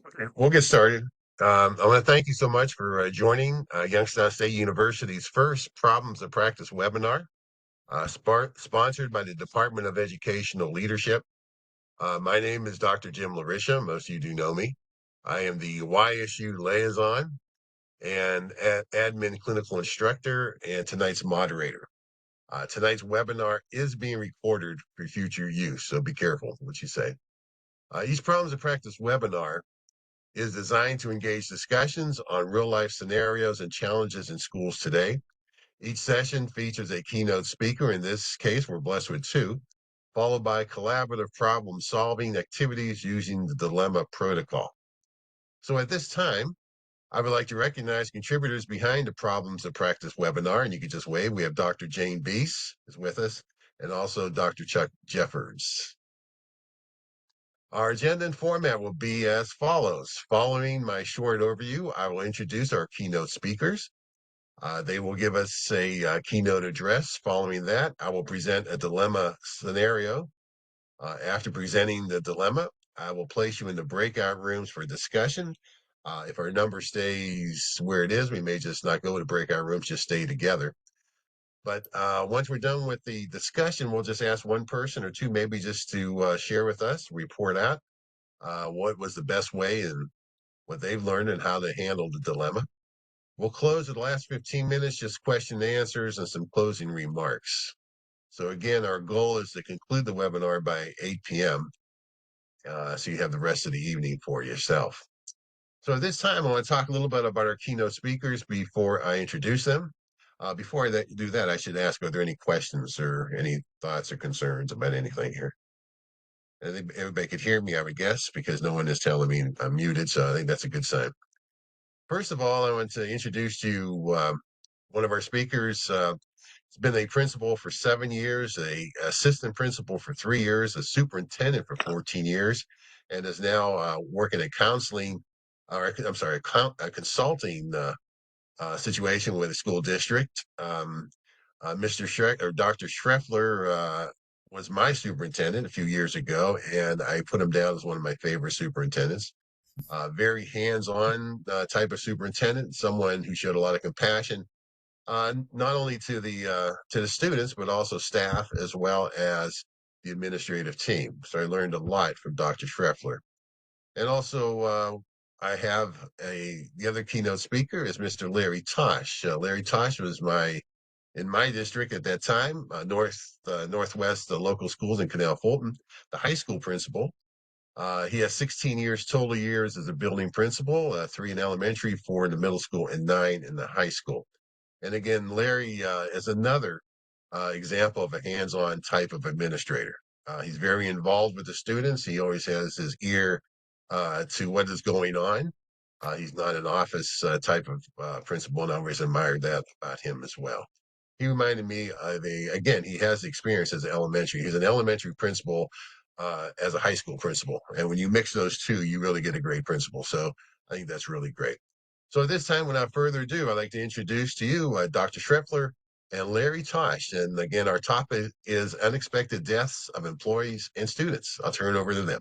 Okay, we'll get started. I want to thank you so much for joining Youngstown State University's first Problems of Practice webinar, sponsored by the Department of Educational Leadership. My name is Dr. Jim Larisha. Most of you do know me. I am the YSU liaison and admin clinical instructor and tonight's moderator. Tonight's webinar is being recorded for future use, so be careful what you say. Each Problems of Practice webinar is designed to engage discussions on real-life scenarios and challenges in schools today. Each session features a keynote speaker. In this case, we're blessed with two, followed by collaborative problem-solving activities using the Dilemma Protocol. So at this time, I would like to recognize contributors behind the Problems of Practice webinar, and you can just wave. We have Dr. Jane Beese is with us, and also Dr. Chuck Jeffords. Our agenda and format will be as follows. Following my short overview, I will introduce our keynote speakers. They will give us a keynote address. Following that, I will present a dilemma scenario. After presenting the dilemma, I will place you in the breakout rooms for discussion. If our number stays where it is, we may just not go to breakout rooms, just stay together. But once we're done with the discussion, we'll just ask one person or two maybe just to share with us, report out what was the best way and what they've learned and how they handled the dilemma. We'll close the last 15 minutes, just question and answers and some closing remarks. So again, our goal is to conclude the webinar by 8 p.m. So you have the rest of the evening for yourself. So at this time, I want to talk a little bit about our keynote speakers before I introduce them. Before I do that, I should ask, are there any questions or any thoughts or concerns about anything here? Everybody could hear me, I would guess, because no one is telling me I'm muted, so I think that's a good sign. First of all, I want to introduce you one of our speakers. He's been a principal for 7 years, a assistant principal for 3 years, a superintendent for 14 years, and is now working at counseling, or I'm sorry, a consulting situation with a school district. Mr. Schreck or Dr. Schreffler was my superintendent a few years ago, and I put him down as one of my favorite superintendents. Very hands-on type of superintendent, someone who showed a lot of compassion, not only to the students, but also staff as well as the administrative team. So I learned a lot from Dr. Schreffler. And also, I have the other keynote speaker is Mr. Larry Tosh. Larry Tosh was in my district at that time, Northwest local schools in Canal Fulton, the high school principal. He has 16 years total years as a building principal, 3 in elementary, 4 in the middle school, and 9 in the high school. And again, Larry is another example of a hands-on type of administrator. He's very involved with the students. He always has his ear to what is going on. He's not an office type of principal, and I always admired that about him as well. He reminded me of again, he has experience as an elementary. He's an elementary principal as a high school principal. And when you mix those two, you really get a great principal. So I think that's really great. So at this time, without further ado, I'd like to introduce to you Dr. Schreffler and Larry Tosh. And again, our topic is unexpected deaths of employees and students. I'll turn it over to them.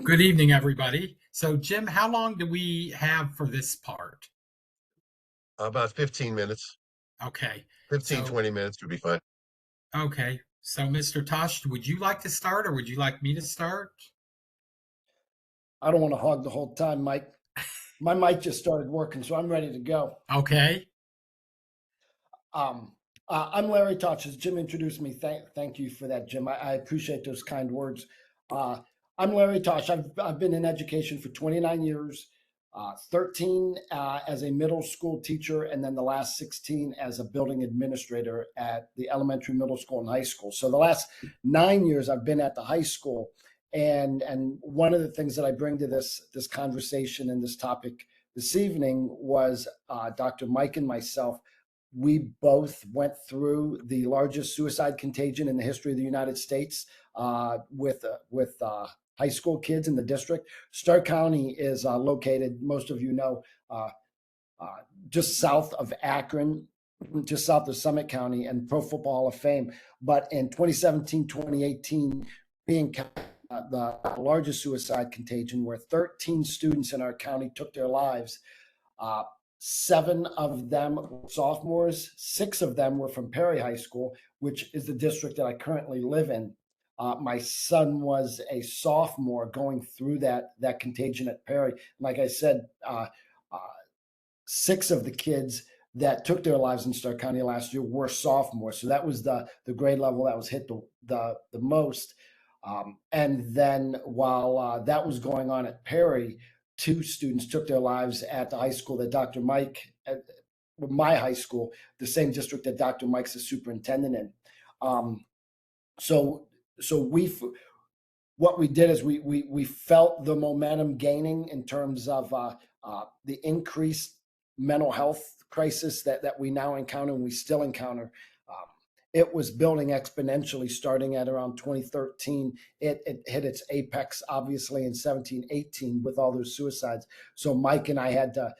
Good evening, everybody. So, Jim, how long do we have for this part? About 15 minutes. Okay. 20 minutes would be fine. Okay. So, Mr. Tosh, would you like to start or would you like me to start? I don't want to hog the whole time, Mike. My mic just started working, so I'm ready to go. Okay. I'm Larry Tosh. As Jim introduced me, thank you for that, Jim. I appreciate those kind words. I'm Larry Tosh. I've been in education for 29 years, 13 as a middle school teacher, and then the last 16 as a building administrator at the elementary, middle school, and high school. So the last 9 years I've been at the high school. And one of the things that I bring to this conversation and this topic this evening was Dr. Mike and myself. We both went through the largest suicide contagion in the history of the United States with high school kids in the district. Stark County is located, most of you know, just south of Akron, just south of Summit County and Pro Football Hall of Fame. But in 2017, 2018, being the largest suicide contagion where 13 students in our county took their lives. 7 of them were sophomores, 6 of them were from Perry High School, which is the district that I currently live in. My son was a sophomore going through that contagion at Perry. Like I said, 6 of the kids that took their lives in Stark County last year were sophomores. So that was the grade level that was hit the most. And then while that was going on at Perry, 2 students took their lives at the high school that Dr. Mike, at my high school, the same district that Dr. Mike's the superintendent in. So what we did is we felt the momentum gaining in terms of the increased mental health crisis that we now encounter and we still encounter. It was building exponentially starting at around 2013. It hit its apex, obviously, in 17, 18 with all those suicides. So Mike and I had to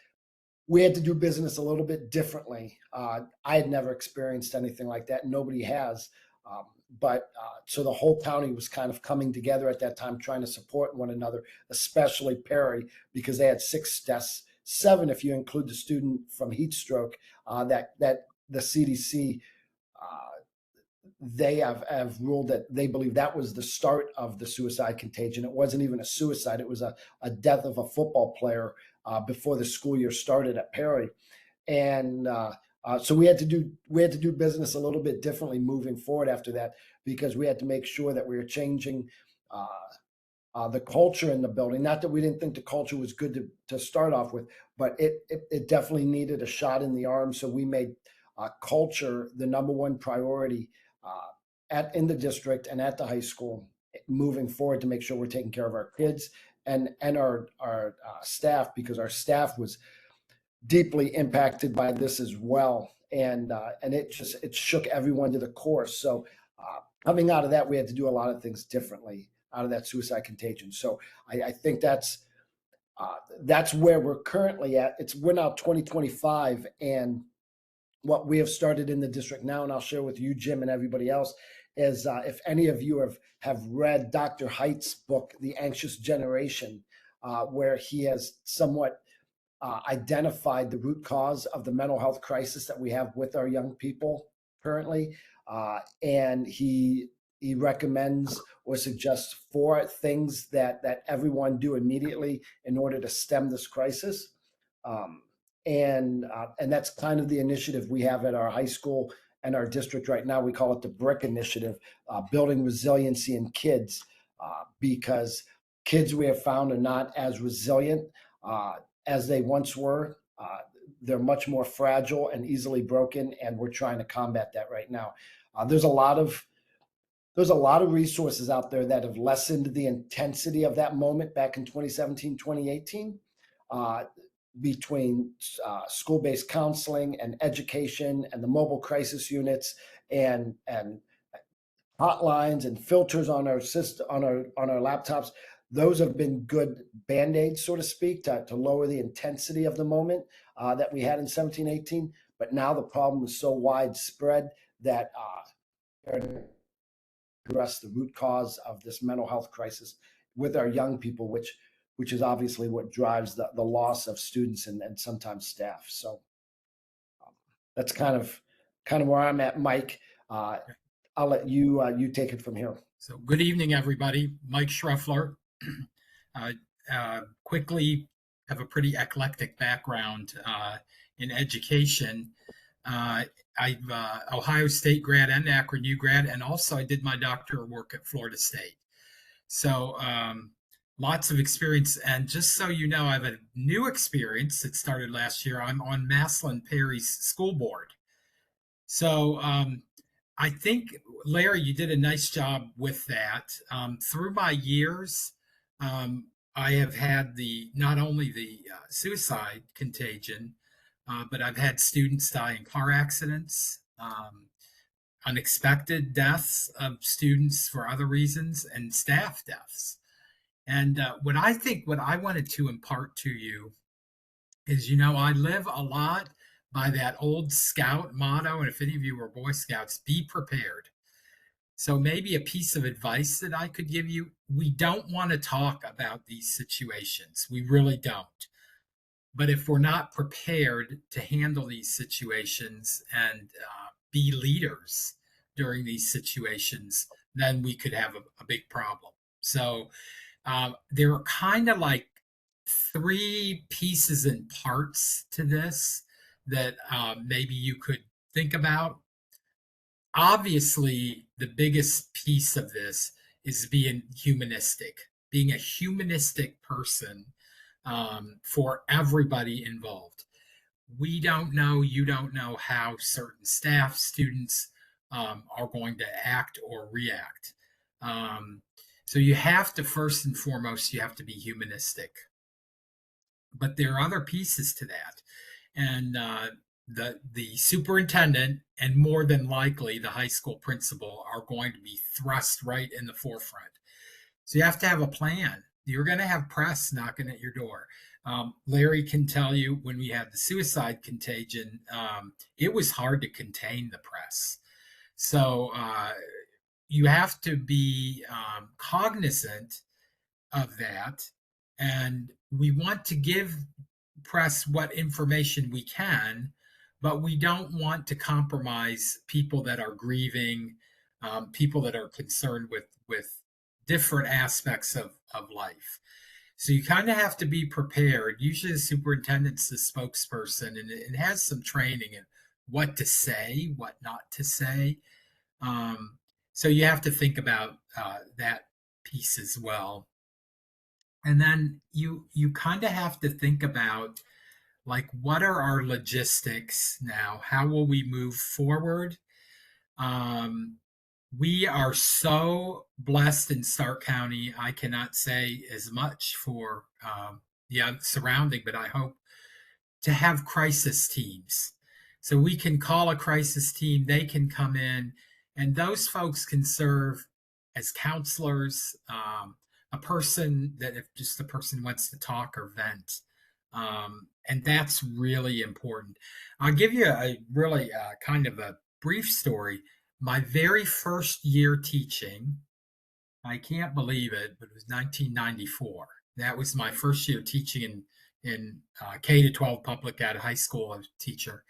do business a little bit differently. I had never experienced anything like that. Nobody has. So the whole county was kind of coming together at that time, trying to support one another, especially Perry, because they had 6 deaths, 7 if you include the student from heat stroke. That the CDC they have ruled that they believe that was the start of the suicide contagion. It wasn't even a suicide; it was a death of a football player before the school year started at Perry, and so we had to do business a little bit differently moving forward after that, because we had to make sure that we were changing the culture in the building. Not that we didn't think the culture was good to start off with, but it definitely needed a shot in the arm. So we made culture the number one priority in the district and at the high school moving forward, to make sure we're taking care of our kids and our staff, because our staff was deeply impacted by this as well, and it shook everyone to the core. So coming out of that, we had to do a lot of things differently out of that suicide contagion. So I think that's where we're currently at. We're now 2025, and what we have started in the district now, and I'll share with you, Jim, and everybody else, is if any of you have read Dr. Haidt's book, The Anxious Generation, where he has somewhat identified the root cause of the mental health crisis that we have with our young people currently. And he recommends or suggests 4 things that everyone do immediately in order to stem this crisis. And that's kind of the initiative we have at our high school and our district right now. We call it the BRIC initiative, building resiliency in kids, because kids, we have found, are not as resilient as they once were. They're much more fragile and easily broken, and we're trying to combat that right now. There's a lot of resources out there that have lessened the intensity of that moment back in 2017, 2018. Between school-based counseling and education and the mobile crisis units and hotlines and filters on our system, on our laptops, those have been good band-aids, so to speak, to lower the intensity of the moment that we had in 17, 18. But now the problem is so widespread that address the root cause of this mental health crisis with our young people, which is obviously what drives the loss of students and sometimes staff. So that's kind of where I'm at, Mike. I'll let you take it from here. So good evening, everybody. Mike Schruffler. Quickly have a pretty eclectic background in education. I've Ohio State grad and Akron U grad, and also I did my doctoral work at Florida State. So lots of experience. And just so you know, I have a new experience that started last year. I'm on Maslin Perry's school board. So I think, Larry, you did a nice job with that. Through my years, I have had not only the suicide contagion, but I've had students die in car accidents, unexpected deaths of students for other reasons, and staff deaths. And what I wanted to impart to you is, I live a lot by that old Scout motto. And if any of you were Boy Scouts, be prepared. So maybe a piece of advice that I could give you, we don't want to talk about these situations. We really don't. But if we're not prepared to handle these situations and be leaders during these situations, then we could have a big problem. So there are kind of like three pieces and parts to this that maybe you could think about. Obviously, the biggest piece of this is being a humanistic person for everybody involved. We don't know, you don't know how certain staff, students are going to act or react. So you have to, first and foremost, you have to be humanistic. But there are other pieces to that. And the superintendent and more than likely the high school principal are going to be thrust right in the forefront. So you have to have a plan. You're going to have press knocking at your door. Larry can tell you when we had the suicide contagion, it was hard to contain the press. So you have to be cognizant of that. And we want to give press what information we can, but we don't want to compromise people that are grieving, people that are concerned with different aspects of life. So you kind of have to be prepared. Usually the superintendent's the spokesperson, and it has some training in what to say, what not to say. So you have to think about that piece as well. And then you kind of have to think about, like, what are our logistics now? How will we move forward? We are so blessed in Stark County. I cannot say as much for surrounding, but I hope to have crisis teams. So we can call a crisis team, they can come in, and those folks can serve as counselors, a person that if just the person wants to talk or vent. And that's really important. I'll give you a really kind of a brief story. My very first year teaching, I can't believe it, but it was 1994. That was my first year teaching in K to 12 public at a high school. I was a teacher,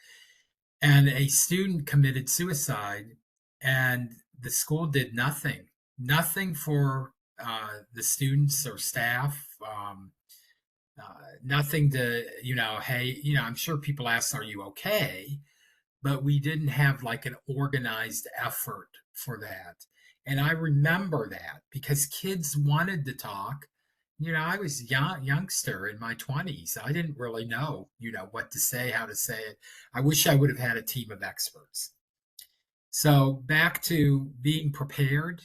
and a student committed suicide, and the school did nothing for the students or staff. Nothing to, hey, I'm sure people asked, are you okay? But we didn't have like an organized effort for that. And I remember that because kids wanted to talk. I was youngster in my 20s. I didn't really know, what to say, how to say it. I wish I would have had a team of experts. So back to being prepared.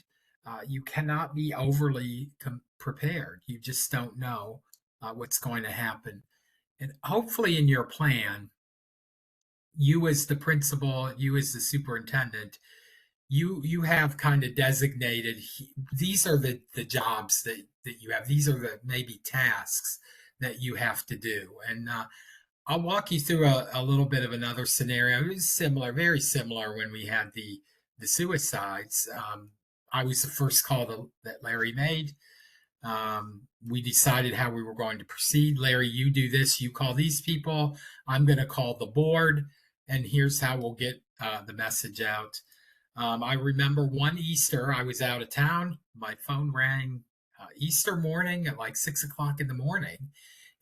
You cannot be overly prepared. You just don't know what's going to happen. And hopefully in your plan, you as the principal, you as the superintendent, you have kind of designated, these are the jobs that you have. These are the maybe tasks that you have to do. And I'll walk you through a little bit of another scenario. It was similar, very similar when we had the suicides. I was the first call that Larry made. We decided how we were going to proceed. Larry, you do this, you call these people. I'm going to call the board, and here's how we'll get the message out. I remember one Easter, I was out of town. My phone rang Easter morning at like 6:00 in the morning,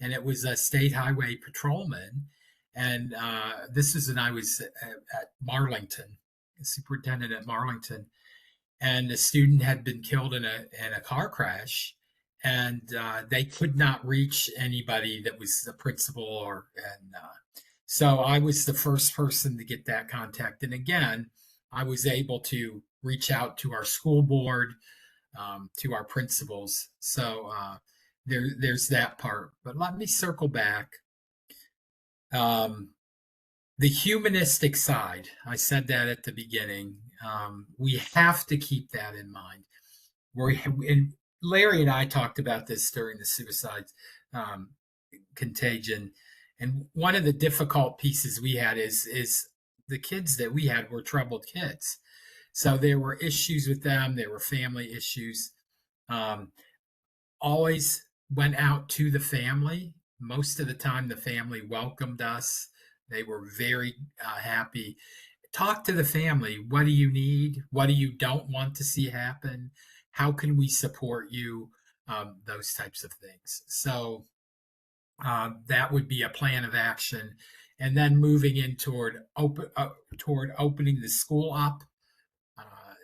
and it was a state highway patrolman. And this is when I was at Marlington, superintendent at Marlington, and a student had been killed in a car crash, and they could not reach anybody that was the principal so I was the first person to get that contact. And again, I was able to reach out to our school board, to our principals. So there's that part. But let me circle back. The humanistic side, I said that at the beginning. We have to keep that in mind. And Larry and I talked about this during the suicide contagion. And one of the difficult pieces we had is the kids that we had were troubled kids. So there were issues with them. There were family issues. Um, Always went out to the family. Most of the time, the family welcomed us. They were very happy. Talk to the family. What do you need? What do you don't want to see happen? How can we support you? Those types of things. So that would be a plan of action, and then moving in toward opening the school up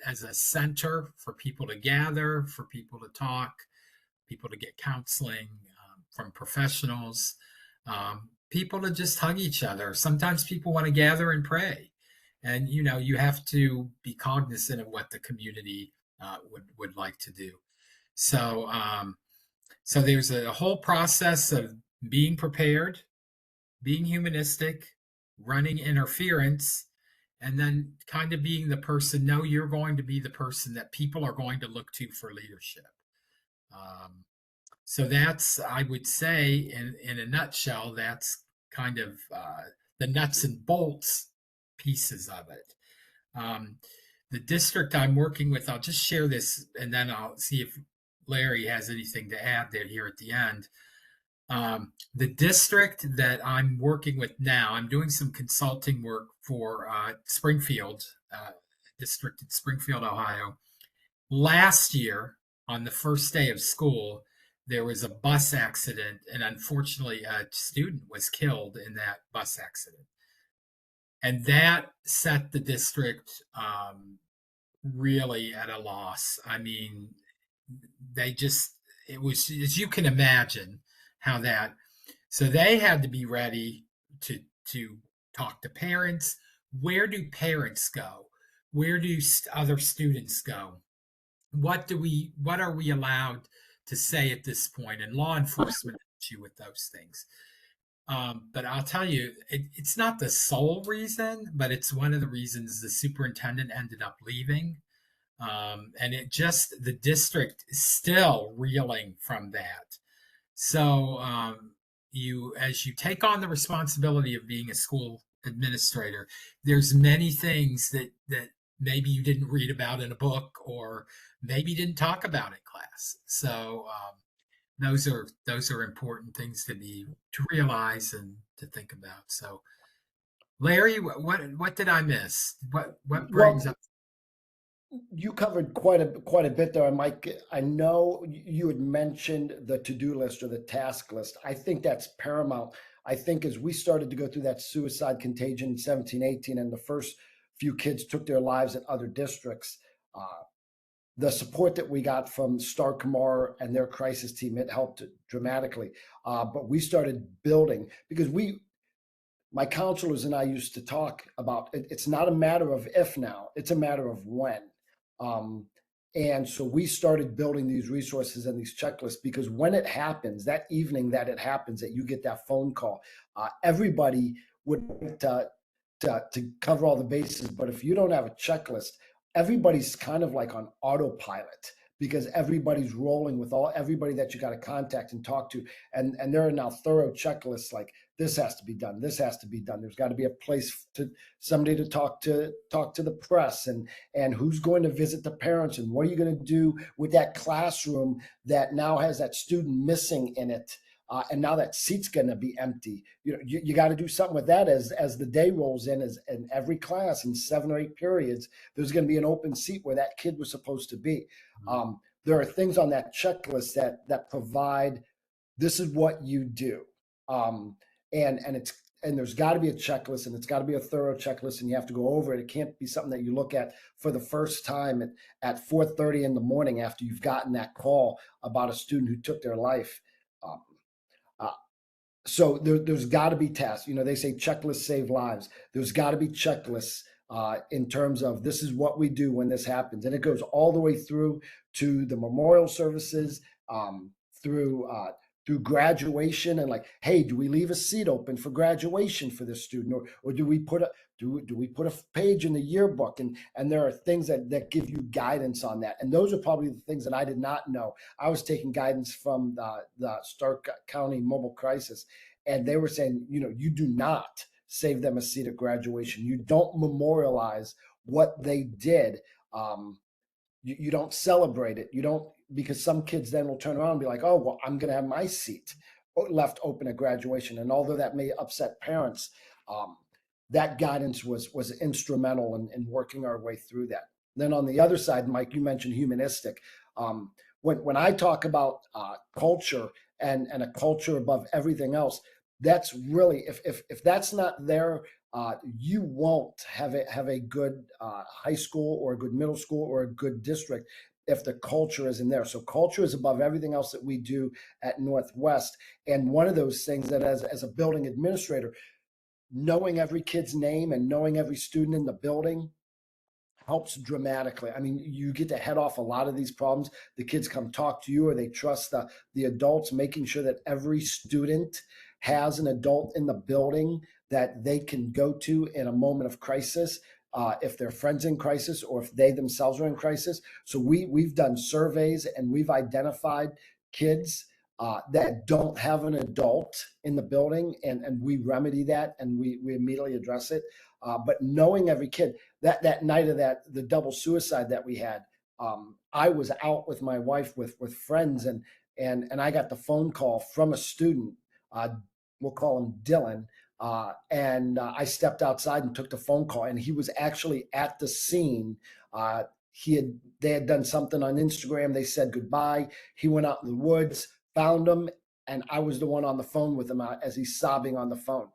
as a center for people to gather, for people to talk, people to get counseling from professionals, people to just hug each other. Sometimes people want to gather and pray, and you have to be cognizant of what the community would like to do. So so there's a whole process of being prepared, being humanistic, running interference, and then kind of being the person. No, you're going to be the person that people are going to look to for leadership. So that's, I would say, in a nutshell, that's kind of the nuts and bolts pieces of it. The district I'm working with, I'll just share this, and then I'll see if Larry has anything to add there here at the end. The district that I'm working with now, I'm doing some consulting work for Springfield district in Springfield, Ohio. Last year, on the first day of school, there was a bus accident, and unfortunately, a student was killed in that bus accident. And that set the district really at a loss. I mean, it was, as you can imagine, how that, so they had to be ready to talk to parents. Where do parents go? Where do other students go? What are we allowed to say at this point? And law enforcement helps you with those things. But I'll tell you, it's not the sole reason, but it's one of the reasons the superintendent ended up leaving. And the district is still reeling from that. So as you take on the responsibility of being a school administrator, there's many things that maybe you didn't read about in a book, or maybe you didn't talk about in class. So those are important things to realize and to think about. So, Larry, what did I miss? What brings up? You covered quite a bit there, Mike. I know you had mentioned the to-do list or the task list. I think that's paramount. I think as we started to go through that suicide contagion in 17, 18, and the first few kids took their lives in other districts, the support that we got from Star Kamar and their crisis team, it helped dramatically. But we started building, because my counselors and I used to talk about it's not a matter of if now, it's a matter of when. And so we started building these resources and these checklists, because when it happens, that evening that it happens, that you get that phone call, everybody would like to cover all the bases. But if you don't have a checklist, everybody's kind of like on autopilot, because everybody's rolling with everybody that you got to contact and talk to. And there are now thorough checklists, like this has to be done. This has to be done. There's got to be a place to somebody to talk to the press, and who's going to visit the parents, and what are you going to do with that classroom that now has that student missing in it. And now that seat's going to be empty. You got to do something with that as the day rolls in. As in every class in 7 or 8 periods, there's going to be an open seat where that kid was supposed to be. There are things on that checklist that provide, this is what you do, and there's got to be a checklist, and it's got to be a thorough checklist, and you have to go over it. It can't be something that you look at for the first time at 4:30 in the morning after you've gotten that call about a student who took their life. So there's got to be tasks. They say checklists save lives. There's got to be checklists in terms of, this is what we do when this happens. And it goes all the way through to the memorial services, through graduation, and like, hey, do we leave a seat open for graduation for this student, or do we put a page in the yearbook? And there are things that give you guidance on that. And those are probably the things that I did not know. I was taking guidance from the Stark County Mobile Crisis, and they were saying, you do not save them a seat at graduation. You don't memorialize what they did Um, you don't celebrate it. You don't, because some kids then will turn around and be like, oh, well, I'm going to have my seat left open at graduation. And although that may upset parents, um, that guidance was instrumental in working our way through that. Then on the other side, Mike, you mentioned humanistic. Um, when I talk about culture and a culture above everything else, that's really, if that's not there, you won't have a good high school or a good middle school or a good district if the culture isn't there. So culture is above everything else that we do at Northwest. And one of those things that as a building administrator, knowing every kid's name and knowing every student in the building helps dramatically. I mean, you get to head off a lot of these problems. The kids come talk to you, or they trust the adults, making sure that every student has an adult in the building that they can go to in a moment of crisis, if their friends in crisis or if they themselves are in crisis. So we've done surveys and we've identified kids that don't have an adult in the building, and we remedy that and we immediately address it. But knowing every kid, that night of the double suicide that we had, I was out with my wife with friends, and I got the phone call from a student. We'll call him Dylan. And I stepped outside and took the phone call, and he was actually at the scene. They had done something on Instagram. They said goodbye. He went out in the woods, found him, and I was the one on the phone with him as he's sobbing on the phone.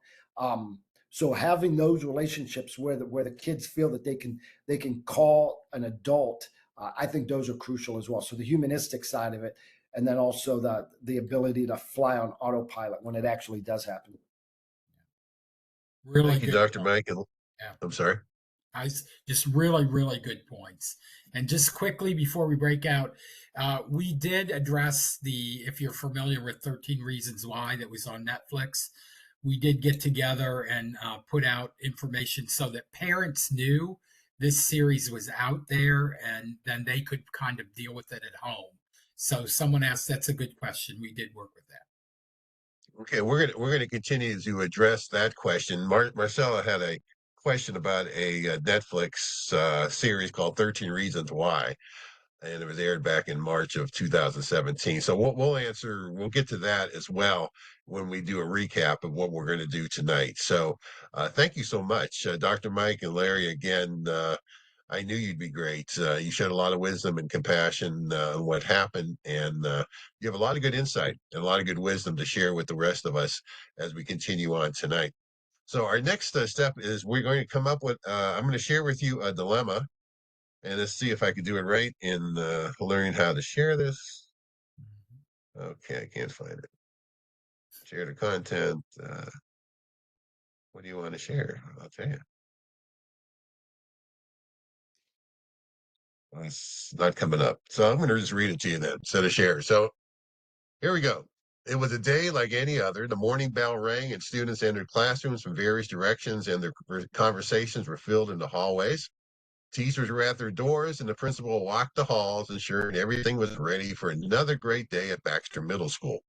So having those relationships where the kids feel that they can call an adult, I think those are crucial as well. So the humanistic side of it, and then also the ability to fly on autopilot when it actually does happen. Really Thank you, good. Dr. Mike. And Yeah. I'm sorry. Just really, really good points. And just quickly before we break out, we did address if you're familiar with 13 Reasons Why that was on Netflix, we did get together and put out information so that parents knew this series was out there, and then they could kind of deal with it at home. So someone asked, that's a good question. We did work with that. Okay, we're gonna continue to address that question. Marcella had a question about a Netflix series called 13 Reasons Why, and it was aired back in March of 2017. So we'll get to that as well when we do a recap of what we're going to do tonight. So thank you so much, Dr. Mike and Larry. Again, I knew you'd be great. You showed a lot of wisdom and compassion on what happened, and you have a lot of good insight and a lot of good wisdom to share with the rest of us as we continue on tonight. So our next step is we're going to come up with. I'm going to share with you a dilemma, and let's see if I can do it right in learning how to share this. Okay, I can't find it. Share the content. What do you want to share? I'll tell you. It's not coming up. So I'm going to just read it to you then instead of share. So here we go. It was a day like any other. The morning bell rang and students entered classrooms from various directions, and their conversations were filled in the hallways. Teachers were at their doors, and the principal walked the halls, ensuring everything was ready for another great day at Baxter Middle School.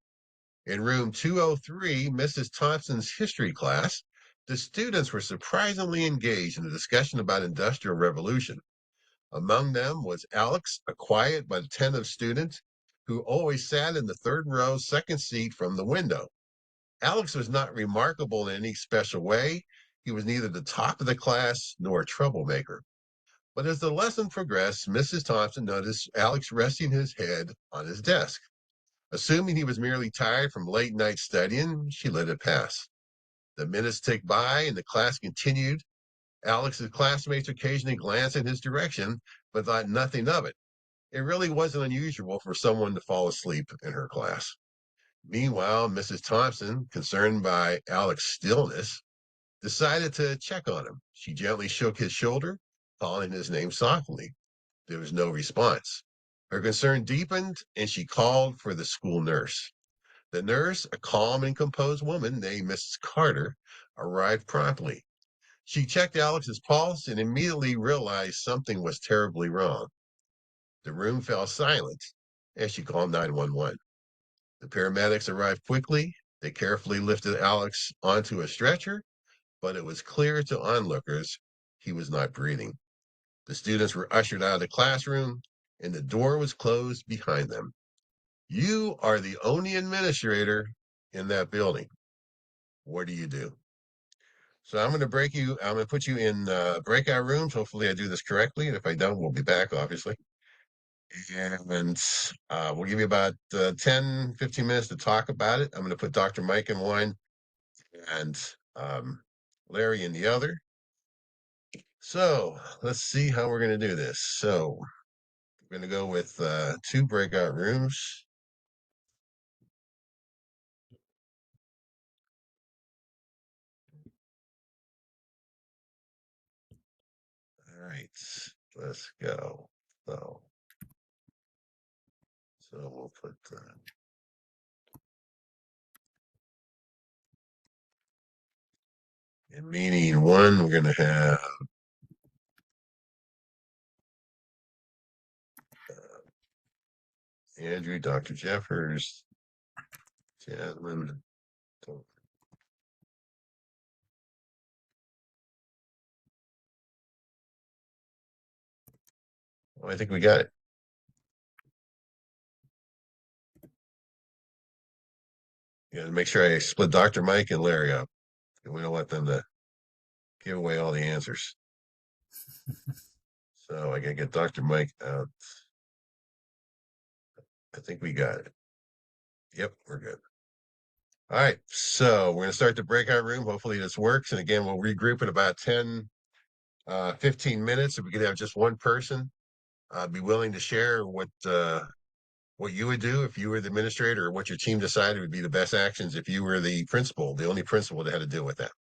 In room 203, Mrs. Thompson's history class, the students were surprisingly engaged in a discussion about industrial revolution. Among them was Alex, a quiet but attentive student who always sat in the third row, second seat from the window. Alex was not remarkable in any special way. He was neither the top of the class nor a troublemaker. But as the lesson progressed, Mrs. Thompson noticed Alex resting his head on his desk. Assuming he was merely tired from late night studying, she let it pass. The minutes ticked by and the class continued. Alex's classmates occasionally glanced in his direction, but thought nothing of it. It really wasn't unusual for someone to fall asleep in her class. Meanwhile, Mrs. Thompson, concerned by Alex's stillness, decided to check on him. She gently shook his shoulder, calling his name softly. There was no response. Her concern deepened, and she called for the school nurse. The nurse, a calm and composed woman named Mrs. Carter, arrived promptly. She checked Alex's pulse and immediately realized something was terribly wrong. The room fell silent as she called 911. The paramedics arrived quickly. They carefully lifted Alex onto a stretcher, but it was clear to onlookers he was not breathing. The students were ushered out of the classroom, and the door was closed behind them. You are the only administrator in that building. What do you do? So I'm going to put you in breakout rooms. Hopefully I do this correctly. And if I don't, we'll be back, obviously. And we'll give you about 10, 15 minutes to talk about it. I'm going to put Dr. Mike in one and Larry in the other. So let's see how we're going to do this. So we're going to go with 2 breakout rooms. All right, let's go. So we'll put in meeting 1, we're going to have Andrew, Dr. Jeffers, Jasmine. Oh, I think we got it. Yeah, make sure I split Dr. Mike and Larry up. We don't want them to give away all the answers. So I gotta get Dr. Mike out. I think we got it. Yep, we're good. All right, so we're gonna start the breakout room. Hopefully this works. And again, we'll regroup in about 10, 15 minutes. If we could have just one person be willing to share what you would do if you were the administrator, or what your team decided would be the best actions if you were the principal, the only principal that had to deal with that.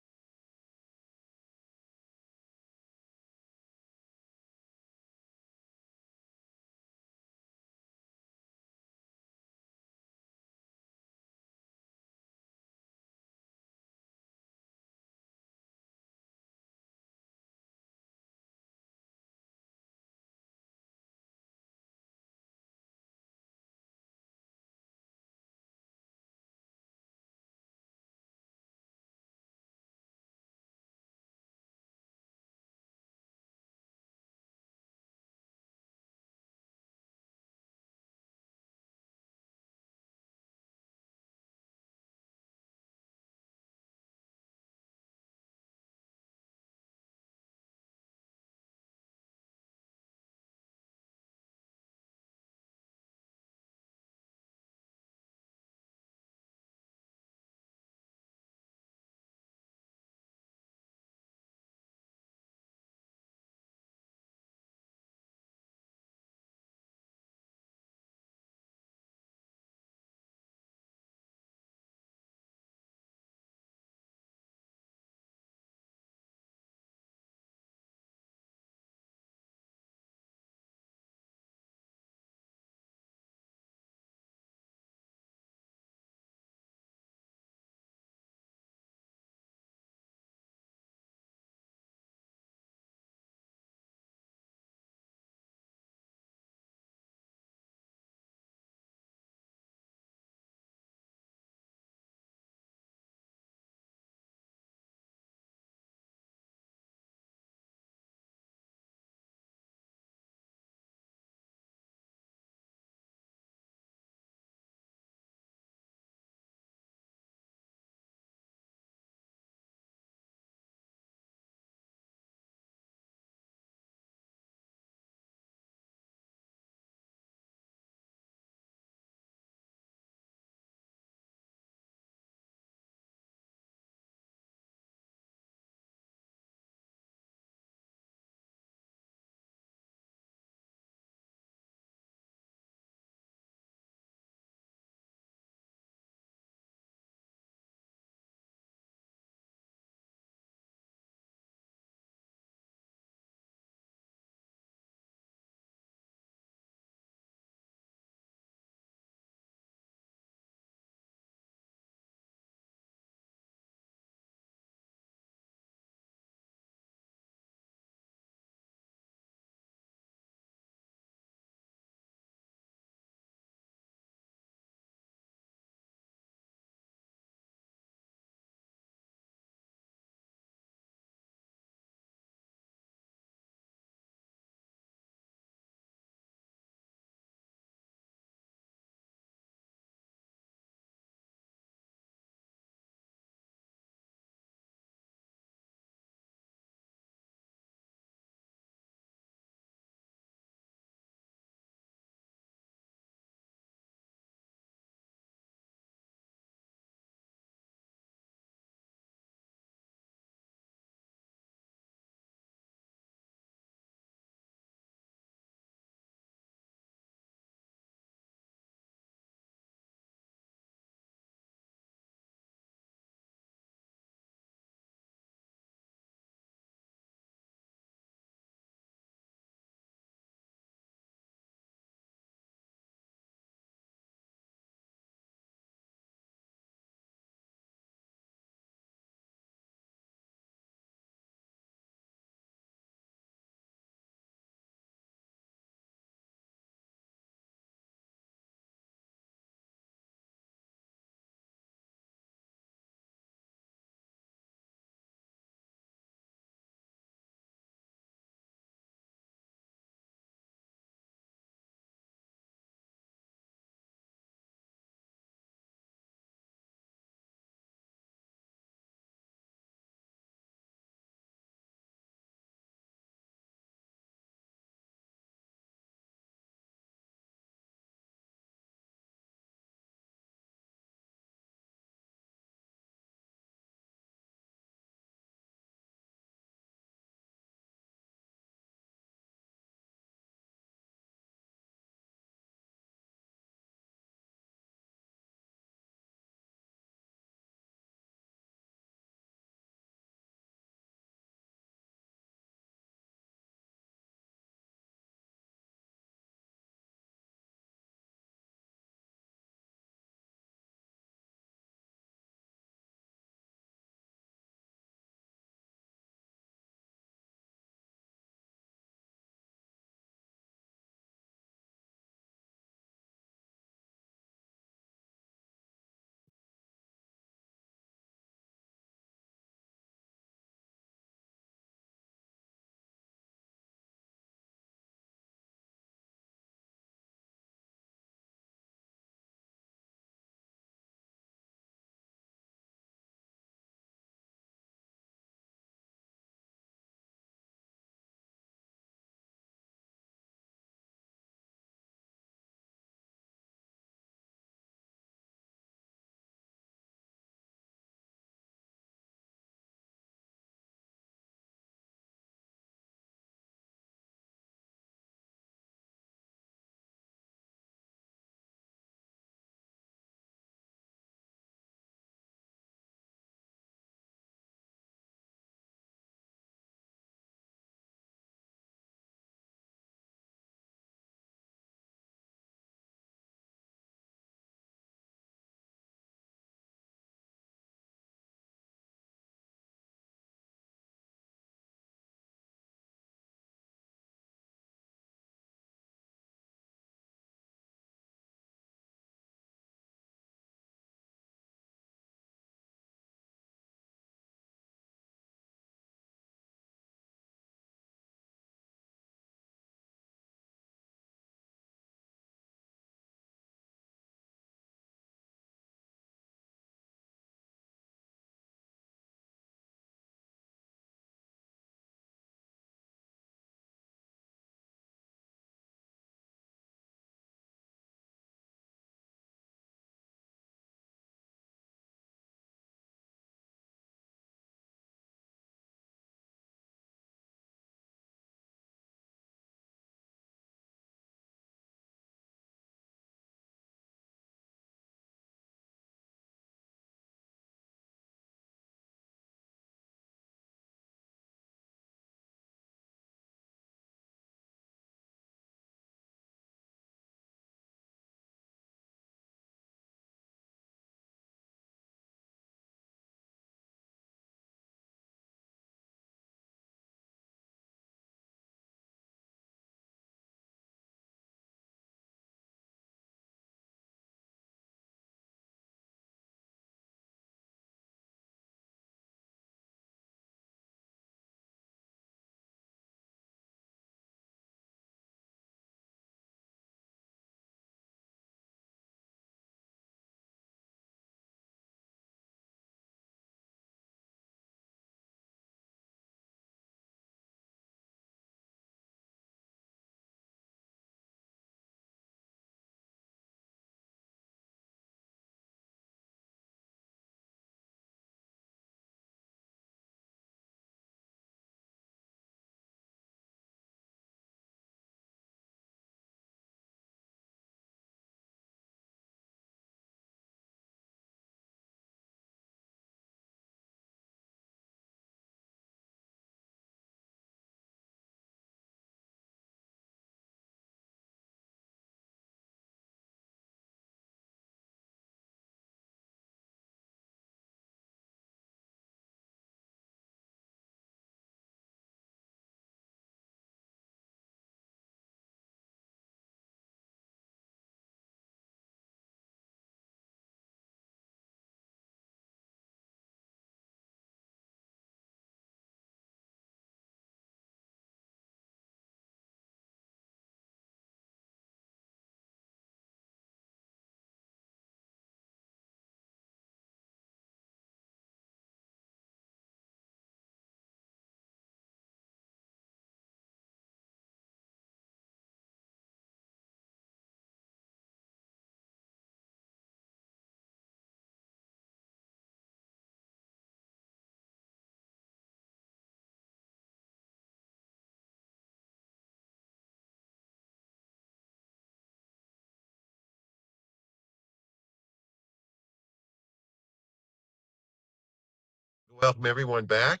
Welcome everyone back.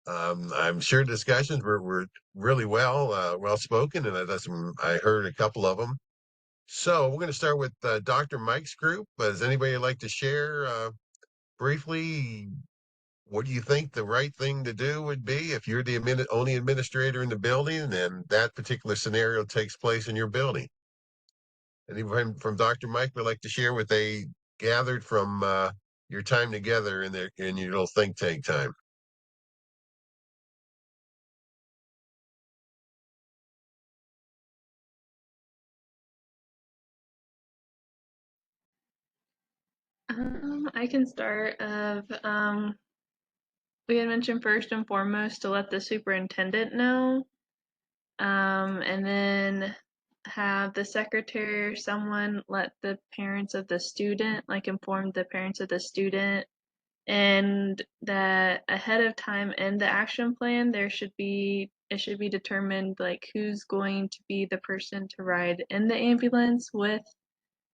I'm sure discussions were really well spoken, and I heard a couple of them. So we're going to start with Dr. Mike's group. Does anybody like to share briefly what do you think the right thing to do would be if you're the only administrator in the building and that particular scenario takes place in your building? Anyone from Dr. Mike would like to share what they gathered from your time together in your little think tank time? I can start. We had mentioned first and foremost to let the superintendent know, and then have the secretary or someone let the parents of the student, like inform the parents of the student, and that ahead of time in the action plan it should be determined like who's going to be the person to ride in the ambulance with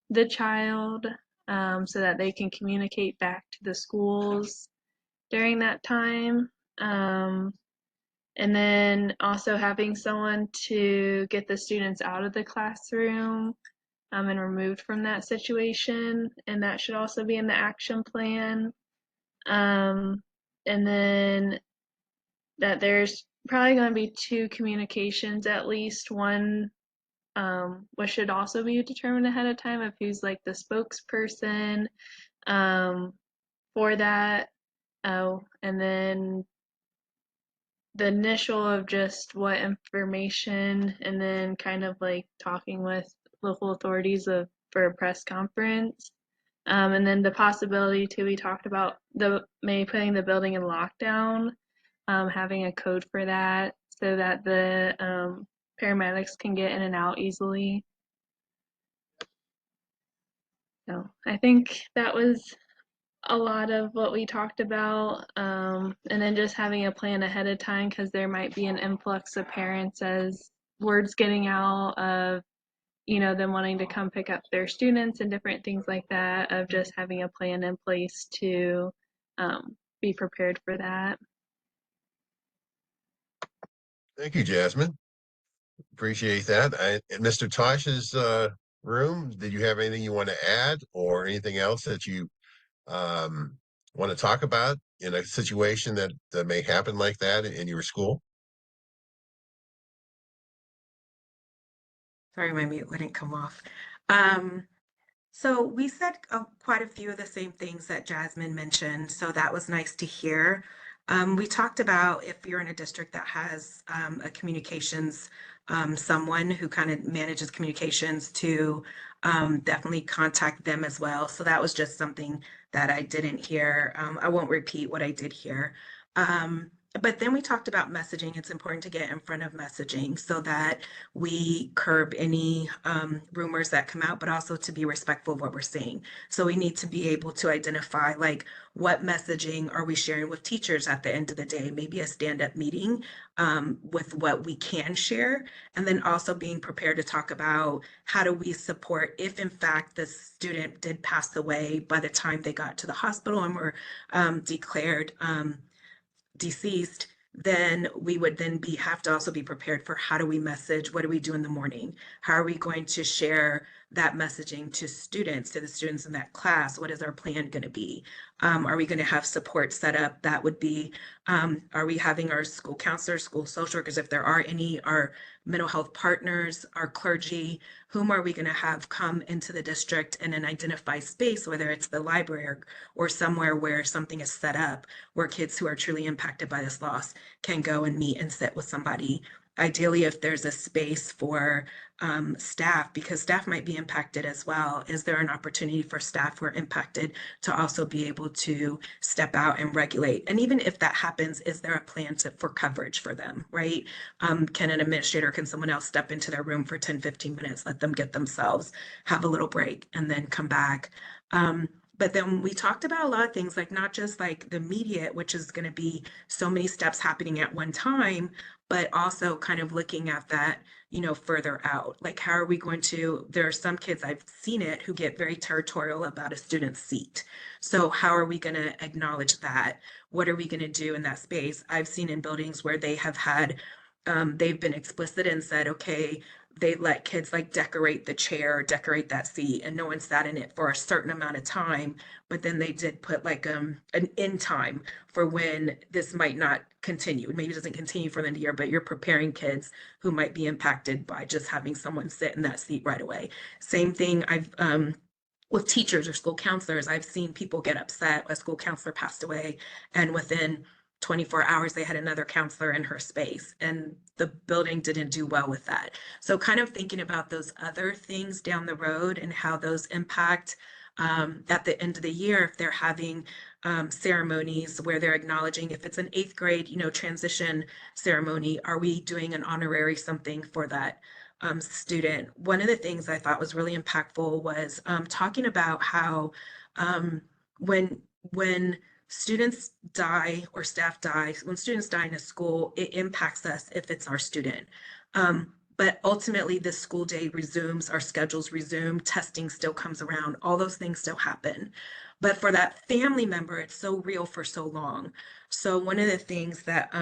the child, so that they can communicate back to the schools during that time. And then also having someone to get the students out of the classroom, and removed from that situation. And that should also be in the action plan. And then that there's probably going to be 2 communications at least. One, what should also be determined ahead of time of who's like the spokesperson for that. Oh, and then the initial of just what information, and then kind of like talking with local authorities for a press conference. And then the possibility too, we talked about maybe putting the building in lockdown, having a code for that so that the paramedics can get in and out easily. So I think that was a lot of what we talked about, and then just having a plan ahead of time because there might be an influx of parents as words getting out of them wanting to come pick up their students and different things like that, of just having a plan in place to be prepared for that. Thank you, Jasmine. Appreciate that. In Mr. Tosh's room, did you have anything you want to add or anything else that you want to talk about in a situation that may happen like that in your school? Sorry, my mute wouldn't come off. So we said quite a few of the same things that Jasmine mentioned, so that was nice to hear. We talked about if you're in a district that has a communications, someone who kind of manages communications to definitely contact them as well. So that was just something that I didn't hear. I won't repeat what I did hear. But then we talked about messaging. It's important to get in front of messaging so that we curb any rumors that come out, but also to be respectful of what we're seeing. So we need to be able to identify like what messaging are we sharing with teachers at the end of the day, maybe a stand-up meeting with what we can share, and then also being prepared to talk about how do we support if in fact the student did pass away by the time they got to the hospital and were declared deceased, then we would then have to also be prepared for how do we message, what do we do in the morning, how are we going to share that messaging to the students in that class, what is our plan going to be, are we going to have support set up that would be, are we having our school counselors, school social workers, if there are any, our mental health partners, our clergy, whom are we going to have come into the district in an identified space, whether it's the library or somewhere where something is set up where kids who are truly impacted by this loss can go and meet and sit with somebody. Ideally, if there's a space for staff, because staff might be impacted as well, is there an opportunity for staff who are impacted to also be able to step out and regulate? And even if that happens, is there a plan for coverage for them, right? Can an administrator, can someone else step into their room for 10, 15 minutes, let them get themselves, have a little break, and then come back? But then we talked about a lot of things, like not just like the immediate, which is going to be so many steps happening at one time, but also kind of looking at that, you know, further out. Like, how are we going to, there are some kids, I've seen it, who get very territorial about a student's seat. So how are we going to acknowledge that? What are we going to do in that space? I've seen in buildings where they have had, they've been explicit and said, okay, they let kids like decorate the chair, decorate that seat, and no one sat in it for a certain amount of time. But then they did put like an end time for when this might not continue. Maybe it doesn't continue for the end of the year, but you're preparing kids who might be impacted by just having someone sit in that seat right away. Same thing I've with teachers or school counselors, I've seen people get upset. A school counselor passed away, and within 24 hours, they had another counselor in her space, and the building didn't do well with that. So, kind of thinking about those other things down the road and how those impact at the end of the year, if they're having ceremonies where they're acknowledging, if it's an 8th grade, you know, transition ceremony, are we doing an honorary something for that student? One of the things I thought was really impactful was talking about how when students die or staff die, when students die in a school, it impacts us if it's our student. But ultimately, the school day resumes, our schedules resume, testing still comes around, all those things still happen. But for that family member, it's so real for so long. So one of the things that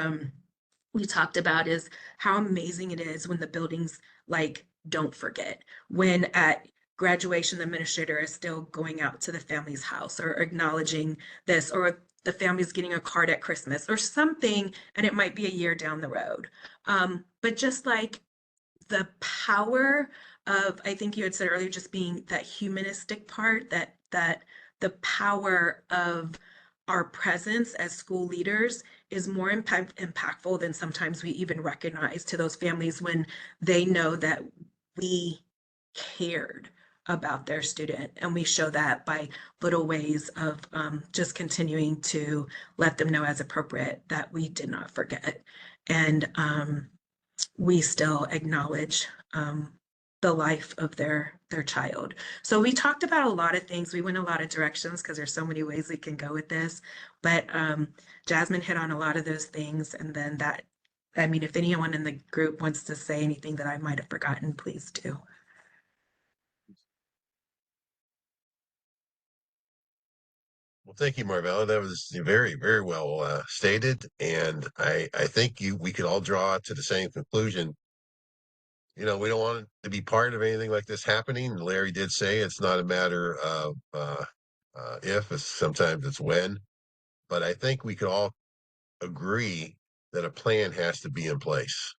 we talked about is how amazing it is when the buildings like don't forget. When at graduation, the administrator is still going out to the family's house or acknowledging this, or the family's getting a card at Christmas or something, and it might be a year down the road. But just like the power of, I think you had said earlier, just being that humanistic part, that the power of our presence as school leaders is more impactful than sometimes we even recognize to those families when they know that we cared about their student. And we show that by little ways of just continuing to let them know as appropriate that we did not forget. And we still acknowledge the life of their child. So we talked about a lot of things. We went a lot of directions because there's so many ways we can go with this. But Jasmine hit on a lot of those things. And then that, I mean, if anyone in the group wants to say anything that I might have forgotten, please do. Well, thank you, Marvella. That was very, very well stated, and I think we could all draw to the same conclusion. You know, we don't want to be part of anything like this happening. Larry did say it's not a matter of if, it's sometimes it's when. But I think we could all agree that a plan has to be in place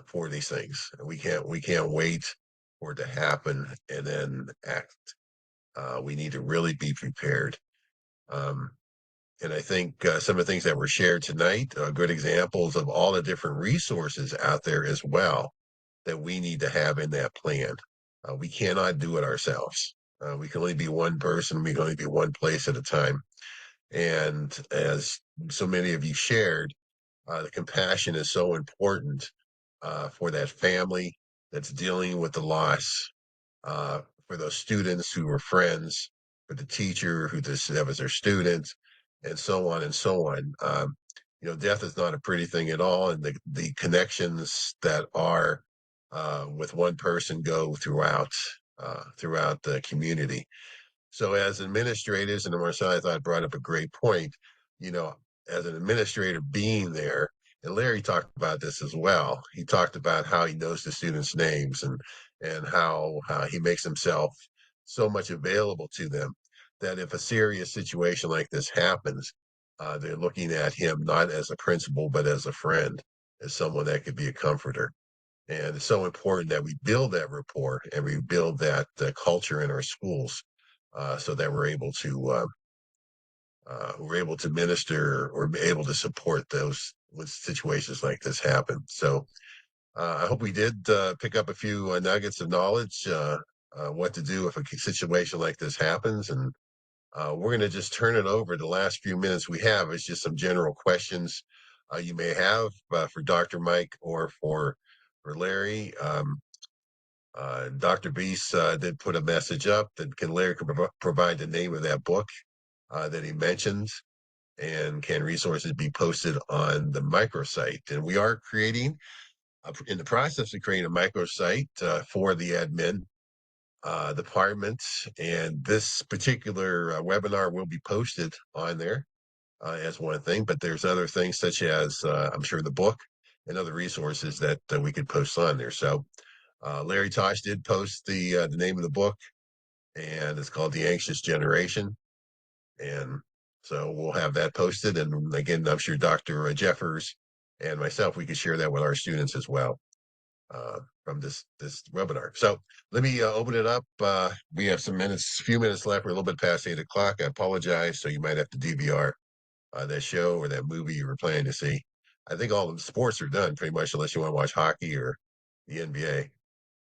for these things. We can't wait for it to happen and then act. We need to really be prepared. Um, and I think some of the things that were shared tonight are good examples of all the different resources out there as well that we need to have in that plan. We cannot do it ourselves. We can only be one person. We can only be one place at a time. And as so many of you shared, the compassion is so important for that family that's dealing with the loss, for those students who were friends, for the teacher who that was their student, and so on and so on. You know, death is not a pretty thing at all, and the connections that are with one person go throughout the community. So as administrators, and Marcel, I thought brought up a great point, you know, as an administrator being there, and Larry talked about this as well. He talked about how he knows the students' names and how he makes himself so much available to them that if a serious situation like this happens, they're looking at him not as a principal, but as a friend, as someone that could be a comforter. And it's so important that we build that rapport and we build that culture in our schools so that we're able to minister or be able to support those when situations like this happen. So I hope we did pick up a few nuggets of knowledge, what to do if a situation like this happens. And we're going to just turn it over. The last few minutes we have is just some general questions you may have for Dr. Mike or for Larry. Dr. Beast did put a message up that can Larry could provide the name of that book that he mentioned, and can resources be posted on the microsite? And we are creating, in the process of creating a microsite for the admin department, and this particular webinar will be posted on there as one thing, but there's other things such as I'm sure the book and other resources that we could post on there. So Larry Tosh did post the name of the book, and it's called The Anxious Generation. And so we'll have that posted. And again, I'm sure Dr. Jeffers and myself, we could share that with our students as well from this webinar. So let me open it up. We have few minutes left. We're a little bit past 8 o'clock. I apologize. So you might have to DVR that show or that movie you were planning to see. I think all the sports are done pretty much, unless you want to watch hockey or the NBA.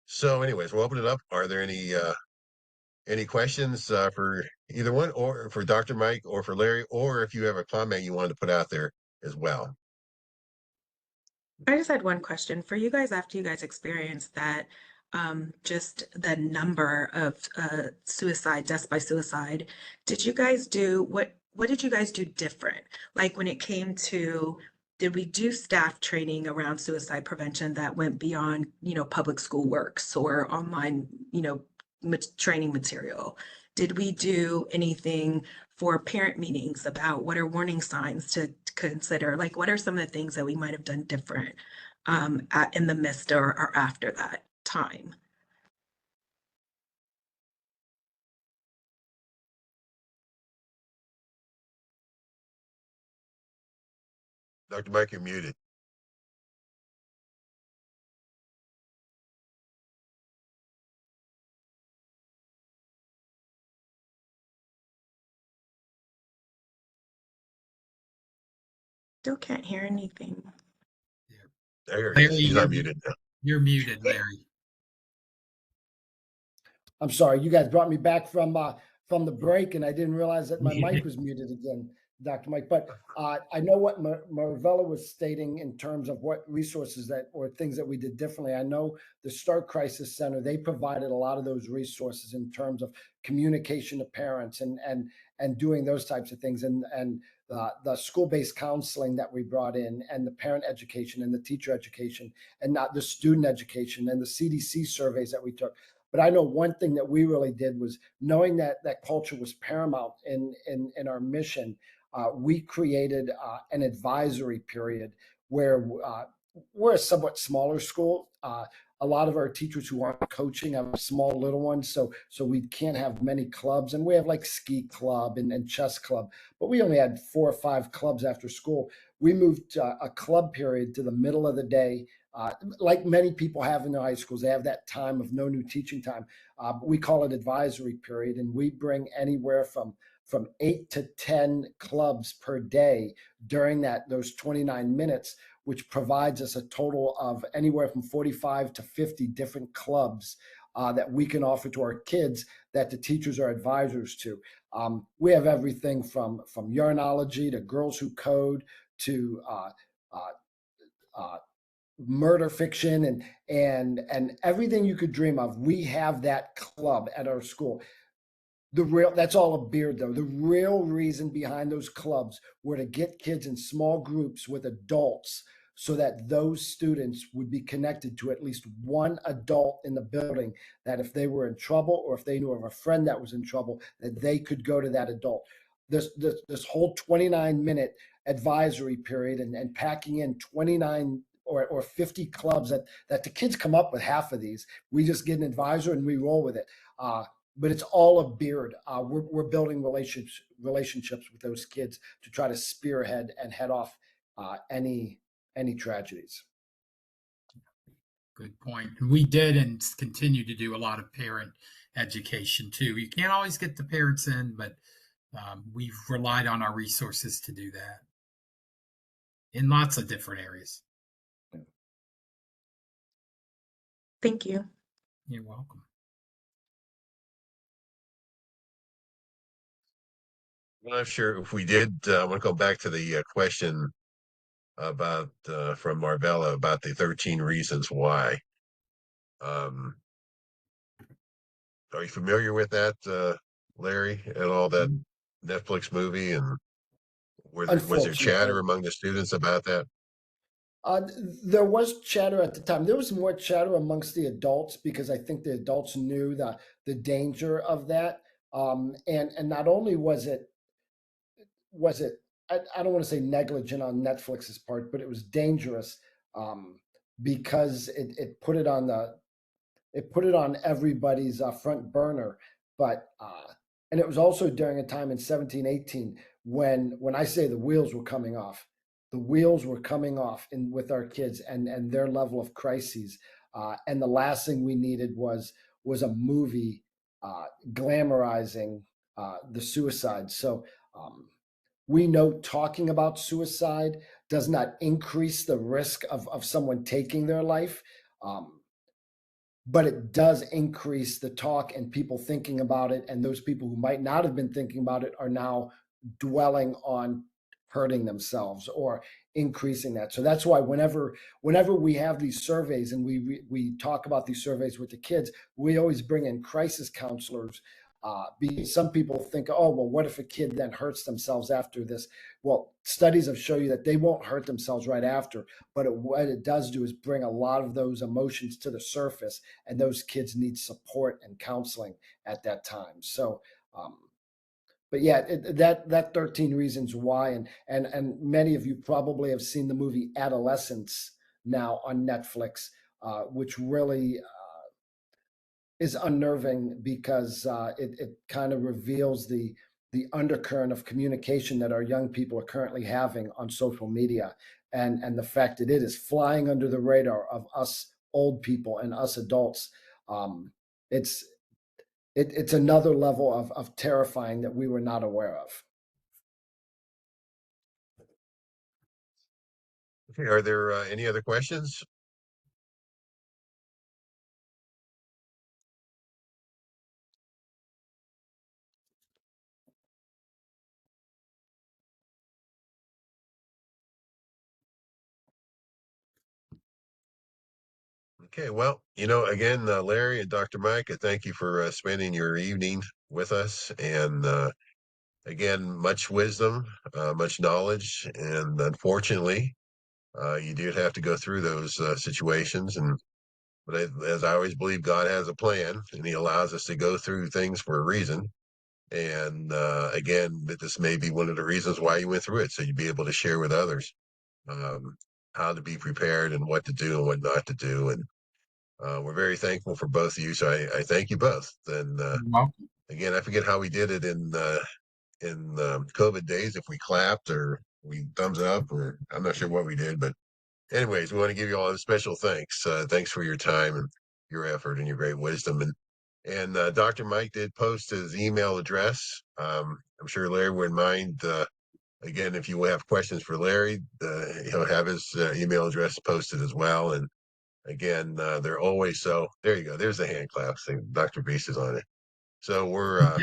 So anyways, we'll open it up. Are there any questions for either one, or for Dr. Mike or for Larry, or if you have a comment you wanted to put out there as well? I just had one question for you guys after you guys experienced that, just the number of suicide, deaths by suicide. Did you guys do what did you guys do different? Like when it came to, did we do staff training around suicide prevention that went beyond, public school works or online, training material? Did we do anything for parent meetings about what are warning signs to consider? Like, what are some of the things that we might have done different in the midst or after that time? Dr. Mike, you're muted. Still can't hear anything. There he is. Larry, He's you're, unmuted now. you're muted, Larry. I'm sorry, you guys brought me back from the break, and I didn't realize that my mic was muted again, Dr. Mike. But I know what Marvella was stating in terms of what resources that or things that we did differently. I know the Start Crisis Center, they provided a lot of those resources in terms of communication to parents and doing those types of things, and the school-based counseling that we brought in, and the parent education and the teacher education, and not the student education, and the CDC surveys that we took. But I know one thing that we really did was, knowing that culture was paramount in our mission, we created an advisory period where we're a somewhat smaller school. A lot of our teachers who aren't coaching have small little ones, so we can't have many clubs, and we have like ski club and chess club, but we only had 4 or 5 clubs after school. We moved a club period to the middle of the day. Like many people have in their high schools, they have that time of no new teaching time. We call it advisory period, and we bring anywhere from 8 to 10 clubs per day during those 29 minutes, which provides us a total of anywhere from 45 to 50 different clubs that we can offer to our kids that the teachers are advisors to. We have everything from yarnology to Girls Who Code to murder fiction and everything you could dream of. We have that club at our school. That's all a beard though. The real reason behind those clubs were to get kids in small groups with adults, so that those students would be connected to at least one adult in the building, that if they were in trouble or if they knew of a friend that was in trouble, that they could go to that adult. This whole 29-minute advisory period, and packing in 29 or 50 clubs that the kids come up with half of these. We just get an advisor and we roll with it. But it's all a beard. We're building relationships with those kids to try to spearhead and head off any tragedies. Good point. We did and continue to do a lot of parent education too. You can't always get the parents in, but we've relied on our resources to do that in lots of different areas. Thank you. You're welcome. I'm not sure if we did. I want to go back to the question about from Marvella about the 13 reasons why. are you familiar with that, Larry, and all that Netflix movie? And was there chatter Unfortunately. among the students about that? There was chatter at the time. There was more chatter amongst the adults because I think the adults knew the danger of that. And not only was it I don't want to say negligent on Netflix's part, but it was dangerous because it put it on everybody's front burner. But and it was also during a time in 1718 when I say the wheels were coming off, the wheels were coming off in with our kids and their level of crises. And the last thing we needed was a movie glamorizing the suicide. So we know talking about suicide does not increase the risk of someone taking their life. But it does increase the talk and people thinking about it. And those people who might not have been thinking about it are now dwelling on hurting themselves or increasing that. So that's why whenever we have these surveys and we talk about these surveys with the kids, we always bring in crisis counselors. Because some people think, oh, well, what if a kid then hurts themselves after this? Well, studies have shown you that they won't hurt themselves right after, but what it does do is bring a lot of those emotions to the surface, and those kids need support and counseling at that time. So, but yeah, that 13 Reasons Why, and many of you probably have seen the movie Adolescence now on Netflix, which really is unnerving because it kind of reveals the undercurrent of communication that our young people are currently having on social media, and the fact that it is flying under the radar of us old people and us adults. It's it's another level of terrifying that we were not aware of. Okay, are there any other questions? Okay, well, again, Larry and Dr. Mike, I thank you for spending your evening with us. And again, much wisdom, much knowledge. And unfortunately, you did have to go through those situations. But as I always believe, God has a plan and He allows us to go through things for a reason. And again, that this may be one of the reasons why you went through it. So you'd be able to share with others um, how to be prepared and what to do and what not to do. And we're very thankful for both of you. So I thank you both. And Welcome. again, I forget how we did it in COVID days, if we clapped or we thumbs up, or I'm not sure what we did. But anyways, we want to give you all a special thanks. Thanks for your time and your effort and your great wisdom. And Dr. Mike did post his email address. I'm sure Larry wouldn't mind. Again, if you have questions for Larry, he'll have his email address posted as well. And again, they're always so. There you go. There's the hand clap. So Dr. Beast is on it. So we're,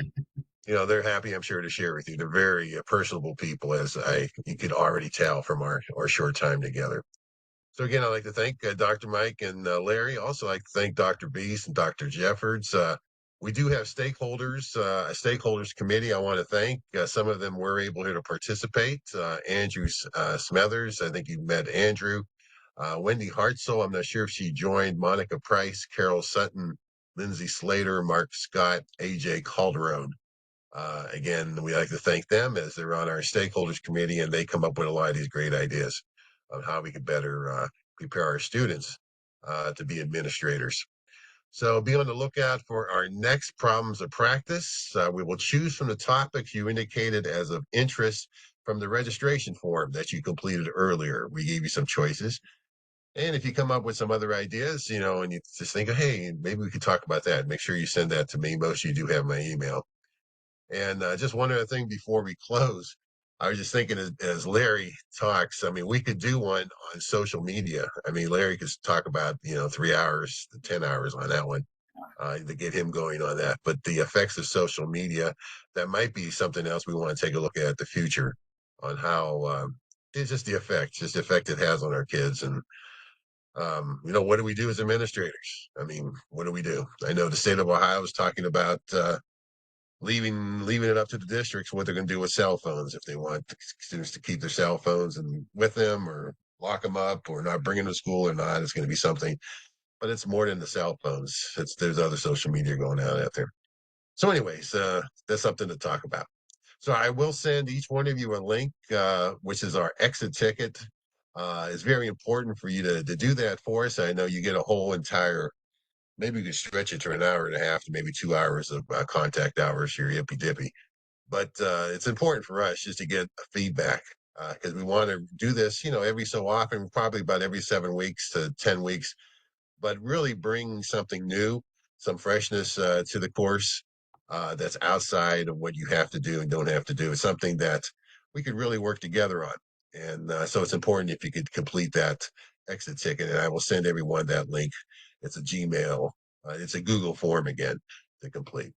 they're happy, I'm sure, to share with you. They're very personable people, as you could already tell from our short time together. So again, I'd like to thank Dr. Mike and Larry. Also, like to thank Dr. Beast and Dr. Jeffords. We do have stakeholders, a stakeholders committee I want to thank. Some of them were able here to participate. Andrew Smethers, I think you met Andrew. Wendy Hartzell, I'm not sure if she joined. Monica Price, Carol Sutton, Lindsay Slater, Mark Scott, AJ Calderon. Again, we like to thank them as they're on our stakeholders committee, and they come up with a lot of these great ideas on how we could better prepare our students to be administrators. So be on the lookout for our next problems of practice. We will choose from the topics you indicated as of interest from the registration form that you completed earlier. We gave you some choices. And if you come up with some other ideas, and you just think, hey, maybe we could talk about that, make sure you send that to me. Most of you do have my email. And just one other thing before we close, I was just thinking as Larry talks, I mean, we could do one on social media. I mean, Larry could talk about, 3 hours, 10 hours on that one to get him going on that. But the effects of social media, that might be something else we want to take a look at the future on how it's just the effect it has on our kids. And What do we do as administrators? I mean, what do we do? I know the state of Ohio is talking about leaving it up to the districts what they're going to do with cell phones, if they want students to keep their cell phones and with them, or lock them up, or not bring them to school or not. It's going to be something, but it's more than the cell phones. There's other social media going out there. So anyways, that's something to talk about. So I will send each one of you a link, which is our exit ticket. It's very important for you to do that for us. I know you get a whole entire, maybe we could stretch it to an hour and a half to maybe 2 hours of contact hours, your yippy dippy. But it's important for us just to get feedback, because we want to do this, every so often, probably about every 7 weeks to 10 weeks, but really bring something new, some freshness to the course that's outside of what you have to do and don't have to do. It's something that we could really work together on. And so it's important if you could complete that exit ticket, and I will send everyone that link. It's a Gmail, it's a Google form again to complete.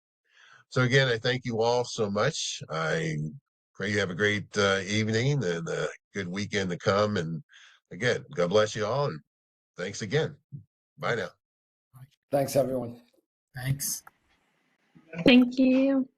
So again, I thank you all so much. I pray you have a great evening and a good weekend to come. And again, God bless you all. And thanks again. Bye now. Thanks, everyone. Thanks. Thank you.